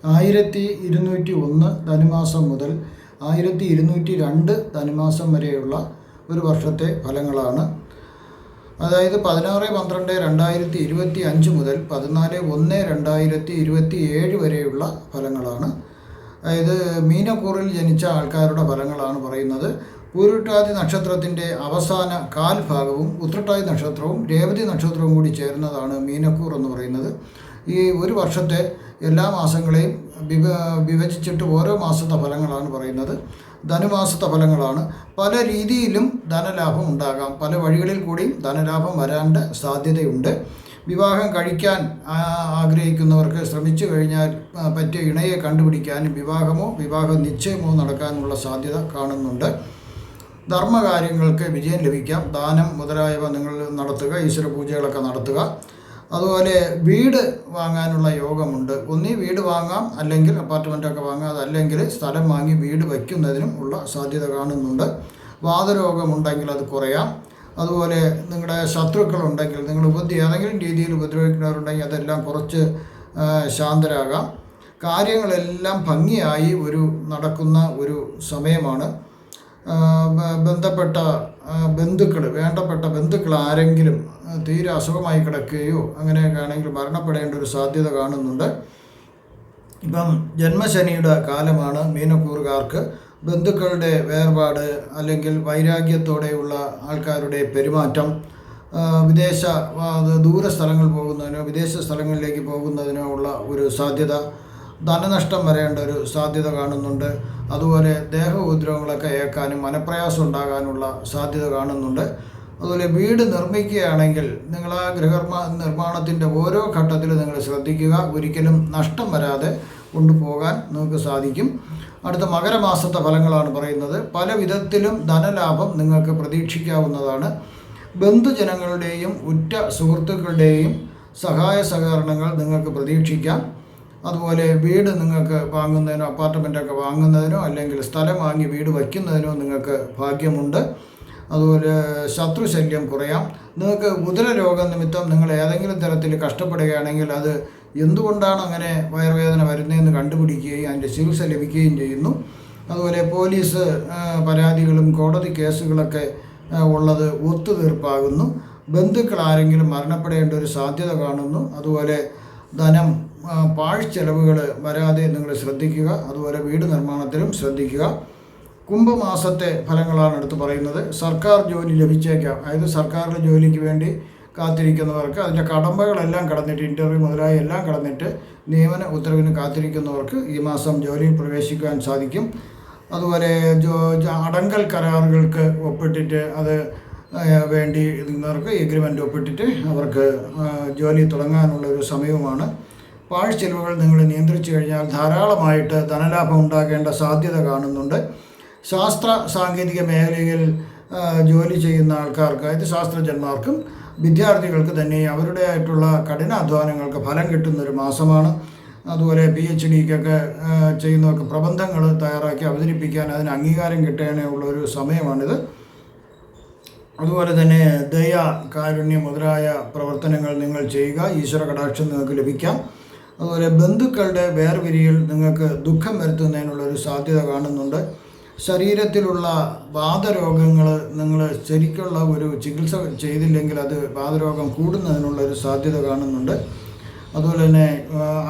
1201 ധനുമാസം മുതൽ 1202 ധനുമാസം വരെയുള്ള ഒരു വർഷത്തെ ഫലങ്ങളാണ്. അതായത് 16/12/2025 മുതൽ 14/1/2027 വരെയുള്ള ഫലങ്ങളാണ്. അതായത് മീനക്കൂറിൽ ജനിച്ച ആൾക്കാരുടെ ഫലങ്ങളാണ് പറയുന്നത്. പൂരുരുട്ടാതി നക്ഷത്രത്തിൻ്റെ അവസാന കാൽഭാഗവും ഉത്രട്ടാതി നക്ഷത്രവും രേവതി നക്ഷത്രവും കൂടി ചേർന്നതാണ് മീനക്കൂർ എന്ന് പറയുന്നത്. ഈ ഒരു വർഷത്തെ എല്ലാ മാസങ്ങളെയും വിഭജിച്ചിട്ട് ഓരോ മാസത്തെ ഫലങ്ങളാണ് പറയുന്നത്. ധനുമാസത്തെ ഫലങ്ങളാണ്. പല രീതിയിലും ധനലാഭം ഉണ്ടാകാം, പല വഴികളിൽ കൂടിയും ധനലാഭം വരാൻ സാധ്യതയുണ്ട്. വിവാഹം കഴിക്കാൻ ആഗ്രഹിക്കുന്നവർക്ക് ശ്രമിച്ചു കഴിഞ്ഞാൽ പറ്റിയ ഇണയെ കണ്ടുപിടിക്കാനും വിവാഹമോ വിവാഹ നിശ്ചയമോ നടക്കാനുള്ള സാധ്യത കാണുന്നുണ്ട്. ധർമ്മകാര്യങ്ങൾക്ക് വിജയം ലഭിക്കാം. ദാനം മുതലായവ നിങ്ങൾ നടത്തുക, ഈശ്വര പൂജകളൊക്കെ നടത്തുക. അതുപോലെ വീട് വാങ്ങാനുള്ള യോഗമുണ്ട്. ഒന്നീ വീട് വാങ്ങാം, അല്ലെങ്കിൽ അപ്പാർട്ട്മെൻറ്റൊക്കെ വാങ്ങാം, അതല്ലെങ്കിൽ സ്ഥലം വാങ്ങി വീട് വയ്ക്കുന്നതിനും ഉള്ള സാധ്യത കാണുന്നുണ്ട്. വാതരോഗമുണ്ടെങ്കിൽ അത് കുറയാം. അതുപോലെ നിങ്ങളുടെ ശത്രുക്കളുണ്ടെങ്കിൽ, നിങ്ങൾ ഏതെങ്കിലും രീതിയിൽ ഉപദ്രവിക്കുന്നവരുണ്ടെങ്കിൽ അതെല്ലാം കുറച്ച് ശാന്തരാകാം. കാര്യങ്ങളെല്ലാം ഭംഗിയായി നടക്കുന്ന ഒരു സമയമാണ്. വേണ്ടപ്പെട്ട ബന്ധുക്കൾ ആരെങ്കിലും തീരെ അസുഖമായി കിടക്കുകയോ അങ്ങനെയൊക്കെ ആണെങ്കിൽ മരണപ്പെടേണ്ട ഒരു സാധ്യത കാണുന്നുണ്ട്. ഇപ്പം ജന്മശനിയുടെ കാലമാണ് മീനക്കൂറുകാർക്ക്. ബന്ധുക്കളുടെ വേർപാട്, അല്ലെങ്കിൽ വൈരാഗ്യത്തോടെയുള്ള ആൾക്കാരുടെ പെരുമാറ്റം, ദൂര സ്ഥലങ്ങൾ പോകുന്നതിനോ വിദേശ സ്ഥലങ്ങളിലേക്ക് പോകുന്നതിനോ ഉള്ള ഒരു സാധ്യത, ധനനഷ്ടം വരേണ്ട ഒരു സാധ്യത കാണുന്നുണ്ട്. അതുപോലെ ദേഹോപദ്രവങ്ങളൊക്കെ ഏൽക്കാനും മനപ്രയാസം ഉണ്ടാകാനുള്ള സാധ്യത കാണുന്നുണ്ട്. അതുപോലെ വീട് നിർമ്മിക്കുകയാണെങ്കിൽ നിങ്ങൾ ആ നിർമ്മാണത്തിൻ്റെ ഓരോ ഘട്ടത്തിലും നിങ്ങൾ ശ്രദ്ധിക്കുക. ഒരിക്കലും നഷ്ടം വരാതെ കൊണ്ടുപോകാൻ നിങ്ങൾക്ക് സാധിക്കും. അടുത്ത മകരമാസത്തെ ഫലങ്ങളാണ് പറയുന്നത്. പല വിധത്തിലും ധനലാഭം നിങ്ങൾക്ക് പ്രതീക്ഷിക്കാവുന്നതാണ്. ബന്ധുജനങ്ങളുടെയും ഉറ്റ സുഹൃത്തുക്കളുടെയും സഹായ സഹകരണങ്ങൾ നിങ്ങൾക്ക് പ്രതീക്ഷിക്കാം. അതുപോലെ വീട് നിങ്ങൾക്ക് വാങ്ങുന്നതിനോ അപ്പാർട്ട്മെൻറ്റൊക്കെ വാങ്ങുന്നതിനോ അല്ലെങ്കിൽ സ്ഥലം വാങ്ങി വീട് വയ്ക്കുന്നതിനോ നിങ്ങൾക്ക് ഭാഗ്യമുണ്ട്. അതുപോലെ ശത്രുശല്യം കുറയാം. നിങ്ങൾക്ക് ഉദരരോഗ നിമിത്തം നിങ്ങൾ ഏതെങ്കിലും തരത്തിൽ കഷ്ടപ്പെടുകയാണെങ്കിൽ അത് എന്തുകൊണ്ടാണ് അങ്ങനെ വയറുവേദന വരുന്നതെന്ന് കണ്ടുപിടിക്കുകയും അതിൻ്റെ ചികിത്സ ലഭിക്കുകയും ചെയ്യുന്നു. അതുപോലെ പോലീസ് പരാതികളും കോടതി കേസുകളൊക്കെ ഉള്ളത് ഒത്തുതീർപ്പാകുന്നു. ബന്ധുക്കൾ ആരെങ്കിലും മരണപ്പെടേണ്ട ഒരു സാധ്യത കാണുന്നു. അതുപോലെ ധനം പാഴ്ചെലവുകൾ വരാതെ നിങ്ങൾ ശ്രദ്ധിക്കുക. അതുപോലെ വീട് നിർമ്മാണത്തിലും ശ്രദ്ധിക്കുക. കുംഭമാസത്തെ ഫലങ്ങളാണ് എടുത്ത് പറയുന്നത്. സർക്കാർ ജോലി ലഭിച്ചേക്കാം. അതായത് സർക്കാരിൻ്റെ ജോലിക്ക് വേണ്ടി കാത്തിരിക്കുന്നവർക്ക്, അതിൻ്റെ കടമ്പകളെല്ലാം കടന്നിട്ട്, ഇൻ്റർവ്യൂ മുതലായ എല്ലാം കടന്നിട്ട് നിയമന ഉത്തരവിന് കാത്തിരിക്കുന്നവർക്ക് ഈ മാസം ജോലിയിൽ പ്രവേശിക്കാൻ സാധിക്കും. അതുപോലെ അടങ്കൽ കരാറുകൾക്ക് ഒപ്പിട്ടിട്ട് അത് വേണ്ടി നിന്നവർക്ക് എഗ്രിമെൻ്റ് ഒപ്പിട്ടിട്ട് അവർക്ക് ജോലി തുടങ്ങാനുള്ള ഒരു സമയവുമാണ്. പാഴ്ചെലവുകൾ നിങ്ങൾ നിയന്ത്രിച്ചു കഴിഞ്ഞാൽ ധാരാളമായിട്ട് ധനലാഭം ഉണ്ടാകേണ്ട സാധ്യത കാണുന്നുണ്ട്. ശാസ്ത്ര സാങ്കേതിക മേഖലയിൽ ജോലി ചെയ്യുന്ന ആൾക്കാർക്ക്, അതായത് ശാസ്ത്രജ്ഞന്മാർക്കും വിദ്യാർത്ഥികൾക്ക് തന്നെ അവരുടേതായിട്ടുള്ള കഠിനാധ്വാനങ്ങൾക്ക് ഫലം കിട്ടുന്നൊരു മാസമാണ്. അതുപോലെ PhDക്കൊക്കെ ചെയ്യുന്നവർക്ക് പ്രബന്ധങ്ങൾ തയ്യാറാക്കി അവതരിപ്പിക്കാൻ അതിന് അംഗീകാരം കിട്ടാനുള്ളൊരു സമയമാണിത്. അതുപോലെ തന്നെ ദയ, കാരുണ്യം മുതലായ പ്രവർത്തനങ്ങൾ നിങ്ങൾ ചെയ്യുക. ഈശ്വര കടാക്ഷം നിങ്ങൾക്ക് ലഭിക്കാം. അതുപോലെ ബന്ധുക്കളുടെ വേർപിരിയൽ നിങ്ങൾക്ക് ദുഃഖം വരുത്തുന്നതിനുള്ളൊരു സാധ്യത കാണുന്നുണ്ട്. ശരീരത്തിലുള്ള വാതരോഗങ്ങൾ നിങ്ങൾ ശരിക്കുള്ള ഒരു ചികിത്സ ചെയ്തില്ലെങ്കിൽ അത് വാതരോഗം കൂടുന്നതിനുള്ളൊരു സാധ്യത കാണുന്നുണ്ട്. അതുപോലെ തന്നെ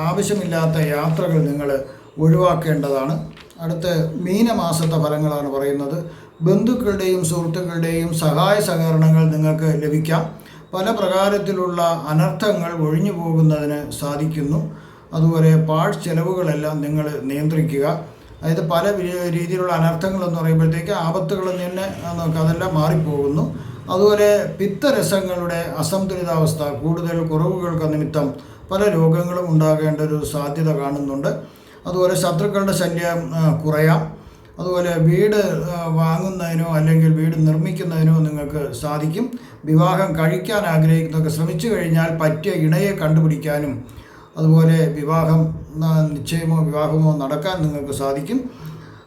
ആവശ്യമില്ലാത്ത യാത്രകൾ നിങ്ങൾ ഒഴിവാക്കേണ്ടതാണ്. അടുത്ത മീനമാസത്തെ ഫലങ്ങളാണ് പറയുന്നത്. ബന്ധുക്കളുടെയും സുഹൃത്തുക്കളുടെയും സഹായ സഹകരണങ്ങൾ നിങ്ങൾക്ക് ലഭിക്കാം. പല പ്രകാരത്തിലുള്ള അനർത്ഥങ്ങൾ ഒഴിഞ്ഞു പോകുന്നതിന് സാധിക്കുന്നു. അതുപോലെ പാഴ്ചെലവുകളെല്ലാം നിങ്ങൾ നിയന്ത്രിക്കുക. അതായത് പല രീതിയിലുള്ള അനർത്ഥങ്ങളെന്ന് പറയുമ്പോഴത്തേക്ക് ആപത്തുകൾ തന്നെ അതെല്ലാം മാറിപ്പോകുന്നു. അതുപോലെ പിത്തരസങ്ങളുടെ അസന്തുലിതാവസ്ഥ, കൂടുതൽ കുറവുകൾക്ക് നിമിത്തം പല രോഗങ്ങളും ഉണ്ടാകേണ്ട ഒരു സാധ്യത കാണുന്നുണ്ട്. അതുപോലെ ശത്രുക്കളുടെ ശല്യം കുറയാം. അതുപോലെ വീട് വാങ്ങുന്നതിനോ അല്ലെങ്കിൽ വീട് നിർമ്മിക്കുന്നതിനോ നിങ്ങൾക്ക് സാധിക്കും. വിവാഹം കഴിക്കാൻ ആഗ്രഹിക്കുന്നതൊക്കെ ശ്രമിച്ചു കഴിഞ്ഞാൽ പറ്റിയ ഇണയെ കണ്ടുപിടിക്കാനും അതുപോലെ നിശ്ചയമോ വിവാഹമോ നടക്കാൻ നിങ്ങൾക്ക് സാധിക്കും.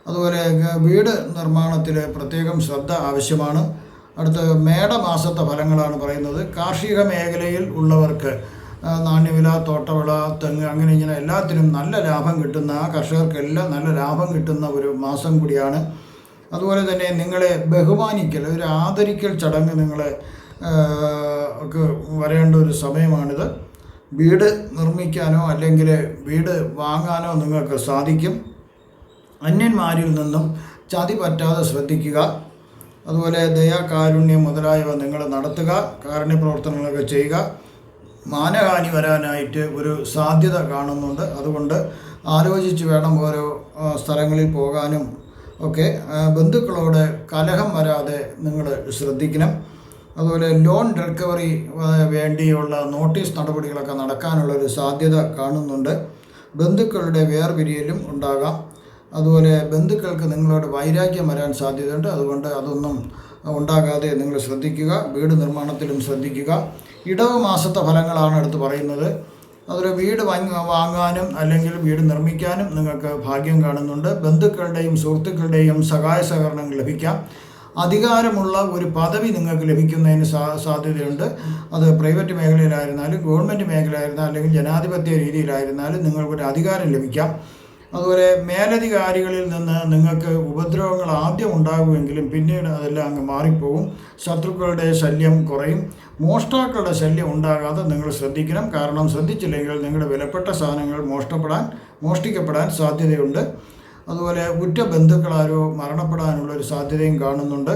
അതുപോലെ വീട് നിർമ്മാണത്തിൽ പ്രത്യേകം ശ്രദ്ധ ആവശ്യമാണ്. അടുത്ത മേടമാസത്തെ ഫലങ്ങളാണ് പറയുന്നത്. കാർഷിക മേഖലയിൽ ഉള്ളവർക്ക് നാണ്യവിള, തോട്ടവിള, തെങ്ങ് അങ്ങനെ ഇങ്ങനെ എല്ലാത്തിനും നല്ല ലാഭം കിട്ടുന്ന, ആ കർഷകർക്കെല്ലാം നല്ല ലാഭം കിട്ടുന്ന ഒരു മാസം കൂടിയാണ്. അതുപോലെ തന്നെ നിങ്ങളെ ബഹുമാനിക്കൽ, ഒരു ആദരിക്കൽ ചടങ്ങ് നിങ്ങളെ ഒക്കെ വരേണ്ട ഒരു സമയമാണിത്. വീട് നിർമ്മിക്കാനോ അല്ലെങ്കിൽ വീട് വാങ്ങാനോ നിങ്ങൾക്ക് സാധിക്കും. അന്യന്മാരിൽ നിന്നും ചതി പറ്റാതെ ശ്രദ്ധിക്കുക. അതുപോലെ ദയ, കാരുണ്യം മുതലായവ നിങ്ങൾ നടത്തുക. കാരുണ്യപ്രവർത്തനങ്ങളൊക്കെ ചെയ്യുക. മാനഹാനി വരാനായിട്ട് ഒരു സാധ്യത കാണുന്നുണ്ട്. അതുകൊണ്ട് ആലോചിച്ച് വേണം ഓരോ സ്ഥലങ്ങളിൽ പോകാനും ഒക്കെ. ബന്ധുക്കളോട് കലഹം വരാതെ നിങ്ങൾ ശ്രദ്ധിക്കണം. അതുപോലെ ലോൺ റിക്കവറി വേണ്ടിയുള്ള നോട്ടീസ് നടപടികളൊക്കെ നടക്കാനുള്ളൊരു സാധ്യത കാണുന്നുണ്ട്. ബന്ധുക്കളുടെ വേർപിരിയലും ഉണ്ടാകാം. അതുപോലെ ബന്ധുക്കൾക്ക് നിങ്ങളോട് വൈരാഗ്യം വരാൻ സാധ്യതയുണ്ട്. അതുകൊണ്ട് അതൊന്നും ഉണ്ടാകാതെ നിങ്ങൾ ശ്രദ്ധിക്കുക. വീട് നിർമ്മാണത്തിലും ശ്രദ്ധിക്കുക. ഇടവ മാസത്തെ ഫലങ്ങളാണ് എടുത്ത് പറയുന്നത്. അതൊരു വീട് വാങ്ങാനും അല്ലെങ്കിൽ വീട് നിർമ്മിക്കാനും നിങ്ങൾക്ക് ഭാഗ്യം കാണുന്നുണ്ട്. ബന്ധുക്കളുടെയും സുഹൃത്തുക്കളുടെയും സഹായ സഹകരണങ്ങൾ ലഭിക്കാം. അധികാരമുള്ള ഒരു പദവി നിങ്ങൾക്ക് ലഭിക്കുന്നതിന് സാധ്യതയുണ്ട്. അത് പ്രൈവറ്റ് മേഖലയിലായിരുന്നാലും ഗവൺമെൻറ് മേഖലയായിരുന്നാലും അല്ലെങ്കിൽ ജനാധിപത്യ രീതിയിലായിരുന്നാലും നിങ്ങൾക്കൊരു അധികാരം ലഭിക്കാം. അതുപോലെ മേലധികാരികളിൽ നിന്ന് നിങ്ങൾക്ക് ഉപദ്രവങ്ങൾ ആദ്യം ഉണ്ടാകുമെങ്കിലും പിന്നീട് അതെല്ലാം അങ്ങ് മാറിപ്പോകും. ശത്രുക്കളുടെ ശല്യം കുറയും. മോഷ്ടാക്കളുടെ ശല്യം ഉണ്ടാകാതെ നിങ്ങൾ ശ്രദ്ധിക്കണം. കാരണം ശ്രദ്ധിച്ചില്ലെങ്കിൽ നിങ്ങളുടെ വിലപ്പെട്ട സാധനങ്ങൾ മോഷ്ടിക്കപ്പെടാൻ സാധ്യതയുണ്ട്. അതുപോലെ ഉറ്റ ബന്ധുക്കളാരോ മരണപ്പെടാനുള്ളൊരു സാധ്യതയും കാണുന്നുണ്ട്.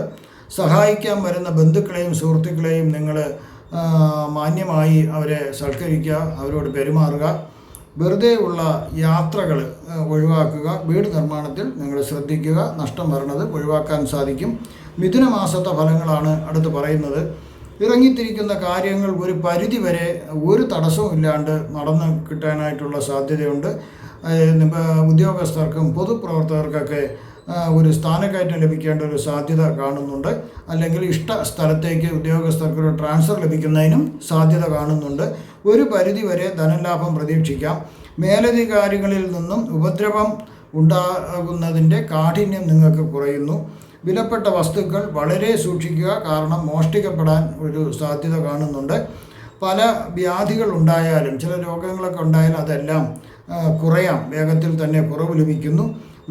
സഹായിക്കാൻ വരുന്ന ബന്ധുക്കളെയും സുഹൃത്തുക്കളെയും നിങ്ങൾ മാന്യമായി അവരെ സൽക്കരിക്കുക, അവരോട് പെരുമാറുക. വെറുതെ ഉള്ള യാത്രകൾ ഒഴിവാക്കുക. വീട് നിർമ്മാണത്തിൽ നിങ്ങൾ ശ്രദ്ധിക്കുക. നഷ്ടം വരുന്നത് ഒഴിവാക്കാൻ സാധിക്കും. മിഥുന മാസത്തെ ഫലങ്ങളാണ് അടുത്ത് പറയുന്നത്. ഇറങ്ങിത്തിരിക്കുന്ന കാര്യങ്ങൾ ഒരു പരിധി വരെ ഒരു തടസ്സവും ഇല്ലാണ്ട് നടന്ന് കിട്ടാനായിട്ടുള്ള സാധ്യതയുണ്ട്. ഉദ്യോഗസ്ഥർക്കും പൊതുപ്രവർത്തകർക്കൊക്കെ ഒരു സ്ഥാനക്കയറ്റം ലഭിക്കേണ്ട ഒരു സാധ്യത കാണുന്നുണ്ട്. അല്ലെങ്കിൽ ഇഷ്ട സ്ഥലത്തേക്ക് ഉദ്യോഗസ്ഥർക്കൊരു ട്രാൻസ്ഫർ ലഭിക്കുന്നതിനും സാധ്യത കാണുന്നുണ്ട്. ഒരു പരിധി വരെ ധനലാഭം പ്രതീക്ഷിക്കാം. മേലധികാരികളിൽ നിന്നും ഉപദ്രവം ഉണ്ടാകുന്നതിൻ്റെ കാഠിന്യം നിങ്ങൾക്ക് കുറയുന്നു. വിലപ്പെട്ട വസ്തുക്കൾ വളരെ സൂക്ഷിക്കുക. കാരണം മോഷ്ടിക്കപ്പെടാൻ ഒരു സാധ്യത കാണുന്നുണ്ട്. പല വ്യാധികൾ ഉണ്ടായാലും ചില രോഗങ്ങളൊക്കെ ഉണ്ടായാലും അതെല്ലാം കുറയാം. വേഗത്തിൽ തന്നെ കുറവ് ലഭിക്കുന്നു.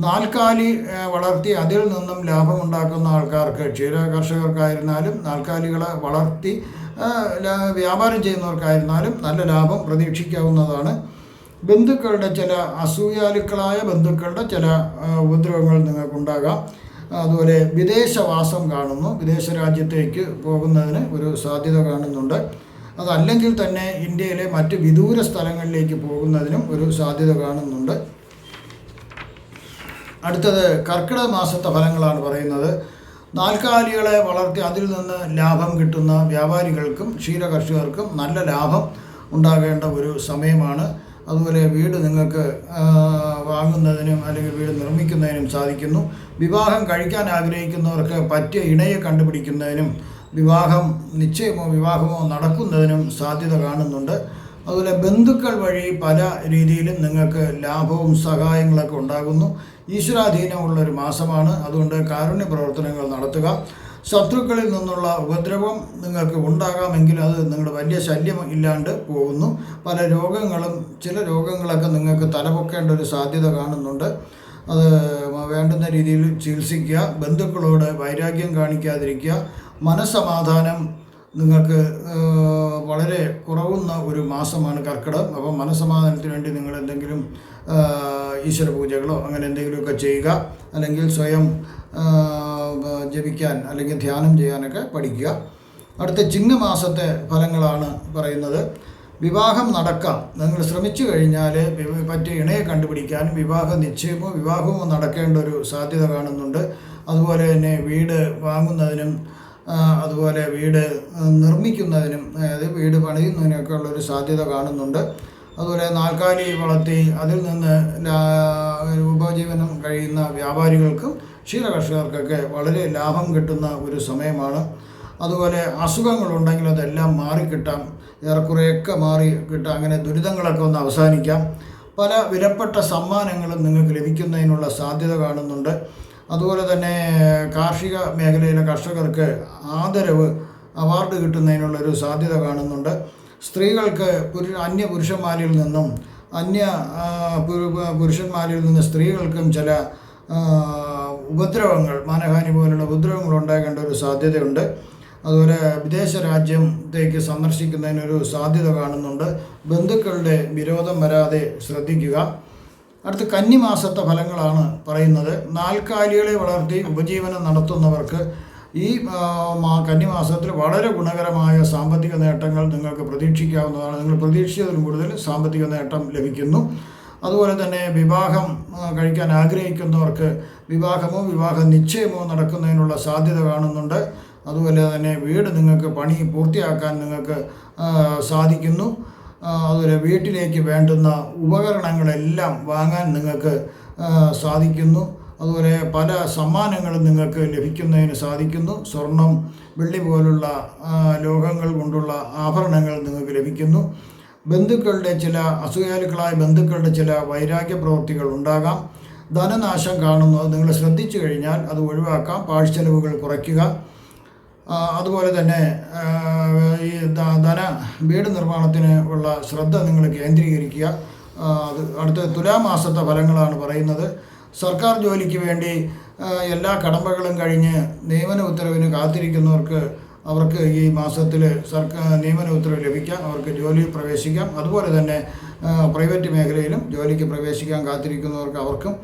നാൽക്കാലി വളർത്തി അതിൽ നിന്നും ലാഭമുണ്ടാക്കുന്ന ആൾക്കാർക്ക്, ക്ഷീര കർഷകർക്കായിരുന്നാലും നാൽക്കാലികളെ വളർത്തി വ്യാപാരം ചെയ്യുന്നവർക്കായിരുന്നാലും നല്ല ലാഭം പ്രതീക്ഷിക്കാവുന്നതാണ്. ബന്ധുക്കളുടെ ചില അസൂയാലുക്കളായ ബന്ധുക്കളുടെ ചില ഉപദ്രവങ്ങൾ നിങ്ങൾക്കുണ്ടാകാം. അതുപോലെ വിദേശവാസം കാണുന്നു. വിദേശ രാജ്യത്തേക്ക് പോകുന്നതിന് ഒരു സാധ്യത കാണുന്നുണ്ട്. അതല്ലെങ്കിൽ തന്നെ ഇന്ത്യയിലെ മറ്റ് വിദൂര സ്ഥലങ്ങളിലേക്ക് പോകുന്നതിനും ഒരു സാധ്യത കാണുന്നുണ്ട്. അടുത്തത് കർക്കിടക മാസത്തെ ഫലങ്ങളാണ് പറയുന്നത്. നാൽക്കാലികളെ വളർത്തി അതിൽ നിന്ന് ലാഭം കിട്ടുന്ന വ്യാപാരികൾക്കും ക്ഷീരകർഷകർക്കും നല്ല ലാഭം ഉണ്ടാകേണ്ട ഒരു സമയമാണ്. അതുപോലെ വീട് നിങ്ങൾക്ക് വാങ്ങുന്നതിനും അല്ലെങ്കിൽ വീട് നിർമ്മിക്കുന്നതിനും സാധിക്കുന്നു. വിവാഹം കഴിക്കാൻ ആഗ്രഹിക്കുന്നവർക്ക് പറ്റിയ ഇണയെ കണ്ടുപിടിക്കുന്നതിനും നിശ്ചയമോ വിവാഹമോ നടക്കുന്നതിനും സാധ്യത കാണുന്നുണ്ട്. അതുപോലെ ബന്ധുക്കൾ വഴി പല രീതിയിലും നിങ്ങൾക്ക് ലാഭവും സഹായങ്ങളൊക്കെ ഉണ്ടാകുന്നു. ഈശ്വരാധീനമുള്ളൊരു മാസമാണ്. അതുകൊണ്ട് കാരുണ്യ പ്രവർത്തനങ്ങൾ നടത്തുക. ശത്രുക്കളിൽ നിന്നുള്ള ഉപദ്രവം നിങ്ങൾക്ക് ഉണ്ടാകാമെങ്കിൽ അത് നിങ്ങളുടെ വലിയ ശല്യം ഇല്ലാണ്ട് പോകുന്നു. ചില രോഗങ്ങളൊക്കെ നിങ്ങൾക്ക് തലപൊക്കേണ്ട ഒരു സാധ്യത കാണുന്നുണ്ട്. അത് വേണ്ടുന്ന രീതിയിൽ ചികിത്സിക്കുക. ബന്ധുക്കളോട് വൈരാഗ്യം കാണിക്കാതിരിക്കുക. മനസ്സമാധാനം നിങ്ങൾക്ക് വളരെ കുറവുന്ന ഒരു മാസമാണ് കർക്കിടകം. അപ്പോൾ മനസ്സമാധാനത്തിന് വേണ്ടി നിങ്ങൾ എന്തെങ്കിലും ഈശ്വര പൂജകളോ അങ്ങനെ എന്തെങ്കിലുമൊക്കെ ചെയ്യുക. അല്ലെങ്കിൽ സ്വയം ജപിക്കാൻ അല്ലെങ്കിൽ ധ്യാനം ചെയ്യാനൊക്കെ പഠിക്കുക. അടുത്ത ചിങ്ങമാസത്തെ ഫലങ്ങളാണ് പറയുന്നത്. വിവാഹം നടക്കാം. നിങ്ങൾ ശ്രമിച്ചു കഴിഞ്ഞാൽ പറ്റിയ ഇണയെ കണ്ടുപിടിക്കാനും വിവാഹ നിശ്ചയമോ വിവാഹമോ നടക്കേണ്ട ഒരു സാധ്യത കാണുന്നുണ്ട്. അതുപോലെ തന്നെ വീട് വാങ്ങുന്നതിനും അതുപോലെ വീട് നിർമ്മിക്കുന്നതിനും അതായത് വീട് പണിയുന്നതിനൊക്കെ ഉള്ളൊരു സാധ്യത കാണുന്നുണ്ട്. അതുപോലെ നാൽക്കാലി വളർത്തി അതിൽ നിന്ന് ഉപജീവനം കഴിയുന്ന വ്യാപാരികൾക്കും ക്ഷീരകർഷകർക്കൊക്കെ വളരെ ലാഭം കിട്ടുന്ന ഒരു സമയമാണ്. അതുപോലെ അസുഖങ്ങളുണ്ടെങ്കിൽ അതെല്ലാം മാറിക്കിട്ടാം. ഏറെക്കുറെയൊക്കെ മാറിക്കിട്ടാം. അങ്ങനെ ദുരിതങ്ങളൊക്കെ ഒന്ന് അവസാനിക്കാം. പല വിലപ്പെട്ട സമ്മാനങ്ങളും നിങ്ങൾക്ക് ലഭിക്കുന്നതിനുള്ള സാധ്യത കാണുന്നുണ്ട്. അതുപോലെ തന്നെ കാർഷിക മേഖലയിലെ കർഷകർക്ക് അവാർഡ് കിട്ടുന്നതിനുള്ളൊരു സാധ്യത കാണുന്നുണ്ട്. സ്ത്രീകൾക്ക് അന്യ പുരുഷന്മാരിൽ നിന്നും പുരുഷന്മാരിൽ നിന്ന് സ്ത്രീകൾക്കും ചില ഉപദ്രവങ്ങൾ, മാനഹാനി പോലുള്ള ഉപദ്രവങ്ങൾ ഉണ്ടാകേണ്ട ഒരു സാധ്യതയുണ്ട്. അതുപോലെ വിദേശ രാജ്യത്തേക്ക് സന്ദർശിക്കുന്നതിനൊരു സാധ്യത കാണുന്നുണ്ട്. ബന്ധുക്കളുടെ വിരോധം വരാതെ ശ്രദ്ധിക്കുക. അടുത്ത കന്നിമാസത്തെ ഫലങ്ങളാണ് പറയുന്നത്. നാൽക്കാലികളെ വളർത്തി ഉപജീവനം നടത്തുന്നവർക്ക് ഈ കന്നിമാസത്തിൽ വളരെ ഗുണകരമായ സാമ്പത്തിക നേട്ടങ്ങൾ നിങ്ങൾക്ക് പ്രതീക്ഷിക്കാവുന്നതാണ്. നിങ്ങൾ പ്രതീക്ഷിച്ചതിലും കൂടുതൽ സാമ്പത്തിക നേട്ടം ലഭിക്കുന്നു. അതുപോലെ തന്നെ വിവാഹം കഴിക്കാൻ ആഗ്രഹിക്കുന്നവർക്ക് വിവാഹമോ വിവാഹ നിശ്ചയമോ നടക്കുന്നതിനുള്ള സാധ്യത കാണുന്നുണ്ട്. അതുപോലെ തന്നെ വീട് നിങ്ങൾക്ക് പണി പൂർത്തിയാക്കാൻ നിങ്ങൾക്ക് സാധിക്കുന്നു. അതുപോലെ വീട്ടിലേക്ക് വേണ്ടുന്ന ഉപകരണങ്ങളെല്ലാം വാങ്ങാൻ നിങ്ങൾക്ക് സാധിക്കുന്നു. അതുപോലെ പല സമ്മാനങ്ങളും നിങ്ങൾക്ക് ലഭിക്കുന്നതിന് സാധിക്കുന്നു. സ്വർണം, വെള്ളി പോലുള്ള ലോഹങ്ങൾ കൊണ്ടുള്ള ആഭരണങ്ങൾ നിങ്ങൾക്ക് ലഭിക്കുന്നു. ബന്ധുക്കളുടെ ചില അസൂയാലുക്കളായ ബന്ധുക്കളുടെ ചില വൈരാഗ്യ പ്രവൃത്തികൾ ഉണ്ടാകാം. ധനനാശം കാണുന്നു. അത് നിങ്ങൾ ശ്രദ്ധിച്ചു കഴിഞ്ഞാൽ അത് ഒഴിവാക്കാം. പാഴ്ചെലവുകൾ കുറയ്ക്കുക. അതുപോലെ തന്നെ ഈ വീട് നിർമ്മാണത്തിന് ഉള്ള ശ്രദ്ധ നിങ്ങൾ കേന്ദ്രീകരിക്കുക. അടുത്ത തുലാമാസത്തെ ഫലങ്ങളാണ് പറയുന്നത്. സർക്കാർ ജോലിക്ക് വേണ്ടി എല്ലാ കടമ്പകളും കഴിഞ്ഞ് നിയമന ഉത്തരവിന് കാത്തിരിക്കുന്നവർക്ക് അവർക്ക് ഈ മാസത്തിൽ നിയമന ഉത്തരവ് ലഭിക്കാം. അവർക്ക് ജോലിയിൽ പ്രവേശിക്കാം. അതുപോലെ തന്നെ പ്രൈവറ്റ് മേഖലയിലും ജോലിക്ക് പ്രവേശിക്കാൻ കാത്തിരിക്കുന്നവർക്ക് അവർക്കും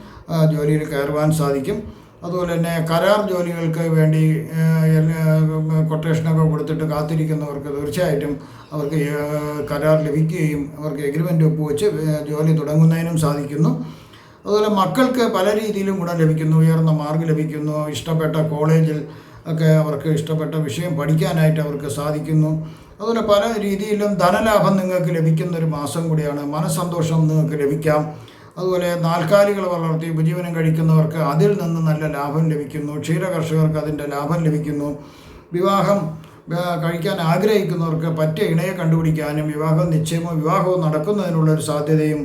ജോലിയിൽ കയറുവാൻ സാധിക്കും. അതുപോലെ തന്നെ കരാർ ജോലികൾക്ക് വേണ്ടി കൊട്ടേഷനൊക്കെ കൊടുത്തിട്ട് കാത്തിരിക്കുന്നവർക്ക് തീർച്ചയായിട്ടും അവർക്ക് കരാർ ലഭിക്കുകയും അവർക്ക് എഗ്രിമെൻ്റ് ഒപ്പുവെച്ച് ജോലി തുടങ്ങുന്നതിനും സാധിക്കുന്നു. അതുപോലെ മക്കൾക്ക് പല രീതിയിലും ഗുണം ലഭിക്കുന്നു. ഉയർന്ന മാർക്ക് ലഭിക്കുന്നു. ഇഷ്ടപ്പെട്ട കോളേജിൽ ഒക്കെ അവർക്ക് ഇഷ്ടപ്പെട്ട വിഷയം പഠിക്കാനായിട്ട് അവർക്ക് സാധിക്കുന്നു. അതുപോലെ പല രീതിയിലും ധനലാഭം നിങ്ങൾക്ക് ലഭിക്കുന്ന ഒരു മാസം കൂടിയാണ്. മനസ്സന്തോഷം നിങ്ങൾക്ക് ലഭിക്കാം. അതുപോലെ നാൽക്കാലികൾ വളർത്തി ഉപജീവനം കഴിക്കുന്നവർക്ക് അതിൽ നിന്ന് നല്ല ലാഭം ലഭിക്കുന്നു. ക്ഷീര കർഷകർക്ക് അതിൻ്റെ ലാഭം ലഭിക്കുന്നു. വിവാഹം കഴിക്കാൻ ആഗ്രഹിക്കുന്നവർക്ക് പറ്റിയ ഇണയെ കണ്ടുപിടിക്കാനും വിവാഹം നിശ്ചയമോ വിവാഹവും നടക്കുന്നതിനുള്ളൊരു സാധ്യതയും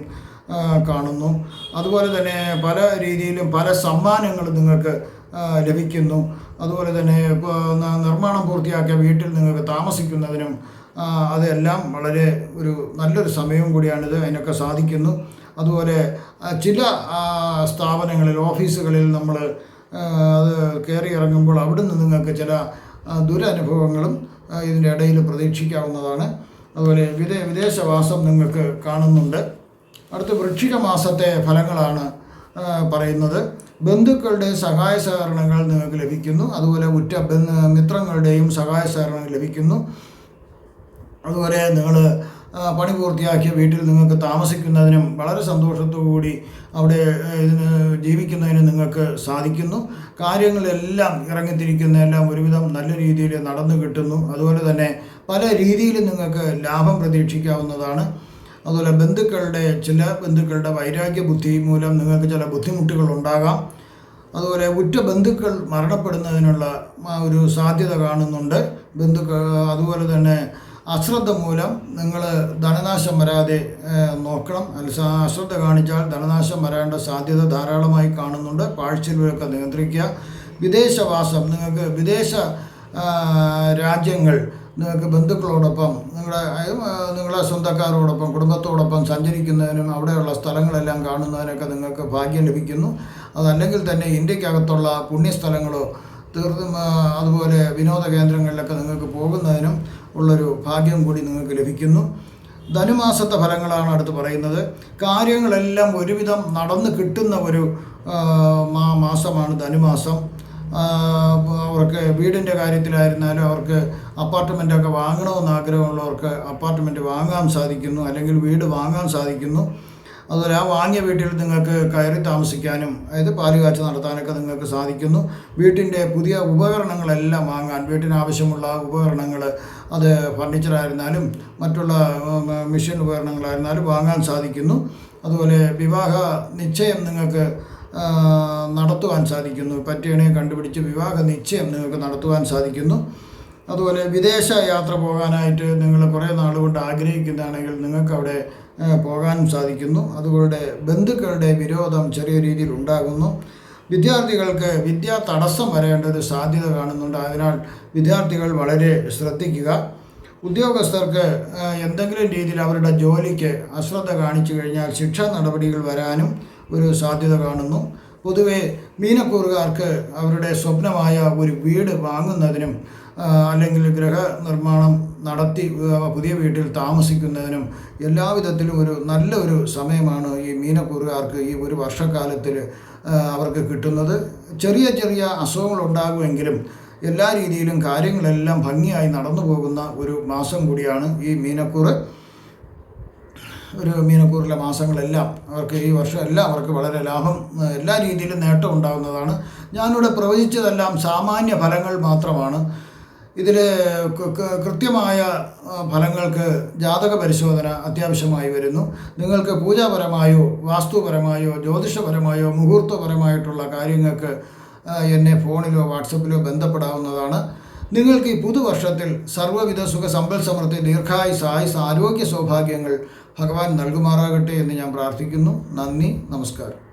കാണുന്നു. അതുപോലെ തന്നെ പല രീതിയിലും പല സമ്മാനങ്ങളും നിങ്ങൾക്ക് ലഭിക്കുന്നു. അതുപോലെ തന്നെ നിർമ്മാണം പൂർത്തിയാക്കിയ വീട്ടിൽ നിങ്ങൾക്ക് താമസിക്കുന്നതിനും അതെല്ലാം വളരെ നല്ലൊരു സമയവും കൂടിയാണിത്. അതിനൊക്കെ സാധിക്കുന്നു. അതുപോലെ ചില സ്ഥാപനങ്ങളിൽ, ഓഫീസുകളിൽ നമ്മൾ അത് കയറി ഇറങ്ങുമ്പോൾ അവിടുന്ന് നിങ്ങൾക്ക് ചില ദുരനുഭവങ്ങളും ഇതിൻ്റെ ഇടയിൽ പ്രതീക്ഷിക്കാവുന്നതാണ്. അതുപോലെ വിദേശവാസം നിങ്ങൾക്ക് കാണുന്നുണ്ട്. അടുത്ത വൃശ്ചിക മാസത്തെ ഫലങ്ങളാണ് പറയുന്നത്. ബന്ധുക്കളുടെ സഹായ സഹകരണങ്ങൾ നിങ്ങൾക്ക് ലഭിക്കുന്നു. അതുപോലെ ഉറ്റ മിത്രങ്ങളുടെയും സഹായ സഹകരണങ്ങൾ ലഭിക്കുന്നു. അതുപോലെ നിങ്ങൾ പണി പൂർത്തിയാക്കിയ വീട്ടിൽ നിങ്ങൾക്ക് താമസിക്കുന്നതിനും വളരെ സന്തോഷത്തോടുകൂടി അവിടെ ജീവിക്കുന്നതിനും നിങ്ങൾക്ക് സാധിക്കുന്നു. കാര്യങ്ങളെല്ലാം ഇറങ്ങിത്തിരിക്കുന്നതെല്ലാം ഒരുവിധം നല്ല രീതിയിൽ നടന്നു കിട്ടുന്നു. അതുപോലെ തന്നെ പല രീതിയിലും നിങ്ങൾക്ക് ലാഭം പ്രതീക്ഷിക്കാവുന്നതാണ്. അതുപോലെ ചില ബന്ധുക്കളുടെ വൈരാഗ്യ ബുദ്ധി മൂലം നിങ്ങൾക്ക് ചില ബുദ്ധിമുട്ടുകൾ ഉണ്ടാകാം. അതുപോലെ ഉറ്റ ബന്ധുക്കൾ മരണപ്പെടുന്നതിനുള്ള ഒരു സാധ്യത കാണുന്നുണ്ട്. അതുപോലെ തന്നെ അശ്രദ്ധ മൂലം നിങ്ങൾ ധനനാശം വരാതെ നോക്കണം. അശ്രദ്ധ കാണിച്ചാൽ ധനനാശം വരേണ്ട സാധ്യത ധാരാളമായി കാണുന്നുണ്ട്. പാഴ്ചെലവുകളൊക്കെ നിയന്ത്രിക്കുക. വിദേശവാസം, നിങ്ങൾക്ക് വിദേശ രാജ്യങ്ങൾ നിങ്ങൾക്ക് ബന്ധുക്കളോടൊപ്പം നിങ്ങളെ സ്വന്തക്കാരോടൊപ്പം കുടുംബത്തോടൊപ്പം സഞ്ചരിക്കുന്നതിനും അവിടെയുള്ള സ്ഥലങ്ങളെല്ലാം കാണുന്നതിനൊക്കെ നിങ്ങൾക്ക് ഭാഗ്യം ലഭിക്കുന്നു. അതല്ലെങ്കിൽ തന്നെ ഇന്ത്യക്കകത്തുള്ള പുണ്യസ്ഥലങ്ങളോ അതുപോലെ വിനോദ കേന്ദ്രങ്ങളിലൊക്കെ നിങ്ങൾക്ക് പോകുന്നതിനും ഉള്ളൊരു ഭാഗ്യം കൂടി നിങ്ങൾക്ക് ലഭിക്കുന്നു. ധനുമാസത്തെ ഫലങ്ങളാണ് അടുത്ത് പറയുന്നത്. കാര്യങ്ങളെല്ലാം ഒരുവിധം നടന്നു കിട്ടുന്ന ഒരു മാസമാണ് ധനുമാസം. അവർക്ക് വീടിൻ്റെ കാര്യത്തിലായിരുന്നാലും അവർക്ക് അപ്പാർട്ട്മെൻറ്റൊക്കെ വാങ്ങണമെന്ന് ആഗ്രഹമുള്ളവർക്ക് അപ്പാർട്ട്മെൻറ്റ് വാങ്ങാൻ സാധിക്കുന്നു, അല്ലെങ്കിൽ വീട് വാങ്ങാൻ സാധിക്കുന്നു. അതുപോലെ ആ വാങ്ങിയ വീട്ടിൽ നിങ്ങൾക്ക് കയറി താമസിക്കാനും അതായത് പാലുകാച്ച് നടത്താനൊക്കെ നിങ്ങൾക്ക് സാധിക്കുന്നു. വീട്ടിൻ്റെ പുതിയ ഉപകരണങ്ങളെല്ലാം വാങ്ങാൻ, വീട്ടിനാവശ്യമുള്ള ഉപകരണങ്ങൾ, അത് ഫർണിച്ചറായിരുന്നാലും മറ്റുള്ള മെഷീൻ ഉപകരണങ്ങളായിരുന്നാലും വാങ്ങാൻ സാധിക്കുന്നു. അതുപോലെ വിവാഹ നിശ്ചയം നിങ്ങൾക്ക് നടത്തുവാൻ സാധിക്കുന്നു. പറ്റിയണെ കണ്ടുപിടിച്ച് വിവാഹ നിശ്ചയം നിങ്ങൾക്ക് നടത്തുവാൻ സാധിക്കുന്നു. അതുപോലെ വിദേശ യാത്ര പോകാനായിട്ട് നിങ്ങൾ കുറേ നാളുകൊണ്ട് ആഗ്രഹിക്കുന്നതാണെങ്കിൽ നിങ്ങൾക്ക് അവിടെ പോകാൻ സാധിക്കുന്നു. അതുപോലെ ബന്ധുക്കളുടെ വിരോധം ചെറിയ രീതിയിൽ ഉണ്ടാകുന്നു. വിദ്യാർത്ഥികൾക്ക് വിദ്യാ തടസ്സം വരേണ്ട ഒരു സാധ്യത കാണുന്നുണ്ട്. അതിനാൽ വിദ്യാർത്ഥികൾ വളരെ ശ്രദ്ധിക്കുക. ഉദ്യോഗസ്ഥർക്ക് എന്തെങ്കിലും രീതിയിൽ അവരുടെ ജോലിക്ക് അശ്രദ്ധ കാണിച്ചു കഴിഞ്ഞാൽ ശിക്ഷാ നടപടികൾ വരാനും ഒരു സാധ്യത കാണുന്നു. പൊതുവെ മീനക്കൂറുകാർക്ക് അവരുടെ സ്വപ്നമായ ഒരു വീട് വാങ്ങുന്നതിനും അല്ലെങ്കിൽ ഗൃഹനിർമ്മാണം നടത്തി പുതിയ വീട്ടിൽ താമസിക്കുന്നതിനും എല്ലാവിധത്തിലും ഒരു നല്ലൊരു സമയമാണ് ഈ മീനക്കൂറുകാർക്ക് ഈ ഒരു വർഷക്കാലത്തിൽ അവർക്ക് കിട്ടുന്നത്. ചെറിയ ചെറിയ അസുഖങ്ങളുണ്ടാകുമെങ്കിലും എല്ലാ രീതിയിലും കാര്യങ്ങളെല്ലാം ഭംഗിയായി നടന്നു പോകുന്ന ഒരു മാസം കൂടിയാണ് ഈ മീനക്കൂറ്. മീനക്കൂറിലെ മാസങ്ങളെല്ലാം അവർക്ക് ഈ വർഷം എല്ലാം അവർക്ക് വളരെ ലാഭം, എല്ലാ രീതിയിലും നേട്ടം ഉണ്ടാകുന്നതാണ്. ഞാനിവിടെ പ്രവചിച്ചതെല്ലാം സാമാന്യ ഫലങ്ങൾ മാത്രമാണ്. ഇതിൽ കൃത്യമായ ഫലങ്ങൾക്ക് ജാതക പരിശോധന അത്യാവശ്യമായി വരുന്നു. നിങ്ങൾക്ക് പൂജാപരമായോ വാസ്തുപരമായോ ജ്യോതിഷപരമായോ മുഹൂർത്തപരമായിട്ടുള്ള കാര്യങ്ങൾക്ക് എന്നെ ഫോണിലോ വാട്സപ്പിലോ ബന്ധപ്പെടാവുന്നതാണ്. നിങ്ങൾക്ക് ഈ പുതുവർഷത്തിൽ സർവ്വവിധ സുഖ സമ്പൽ സമൃദ്ധി ദീർഘായുസ് ആയുസ് ആരോഗ്യ സൗഭാഗ്യങ്ങൾ ഭഗവാൻ നൽകുമാറാകട്ടെ എന്ന് ഞാൻ പ്രാർത്ഥിക്കുന്നു. നന്ദി, നമസ്കാരം.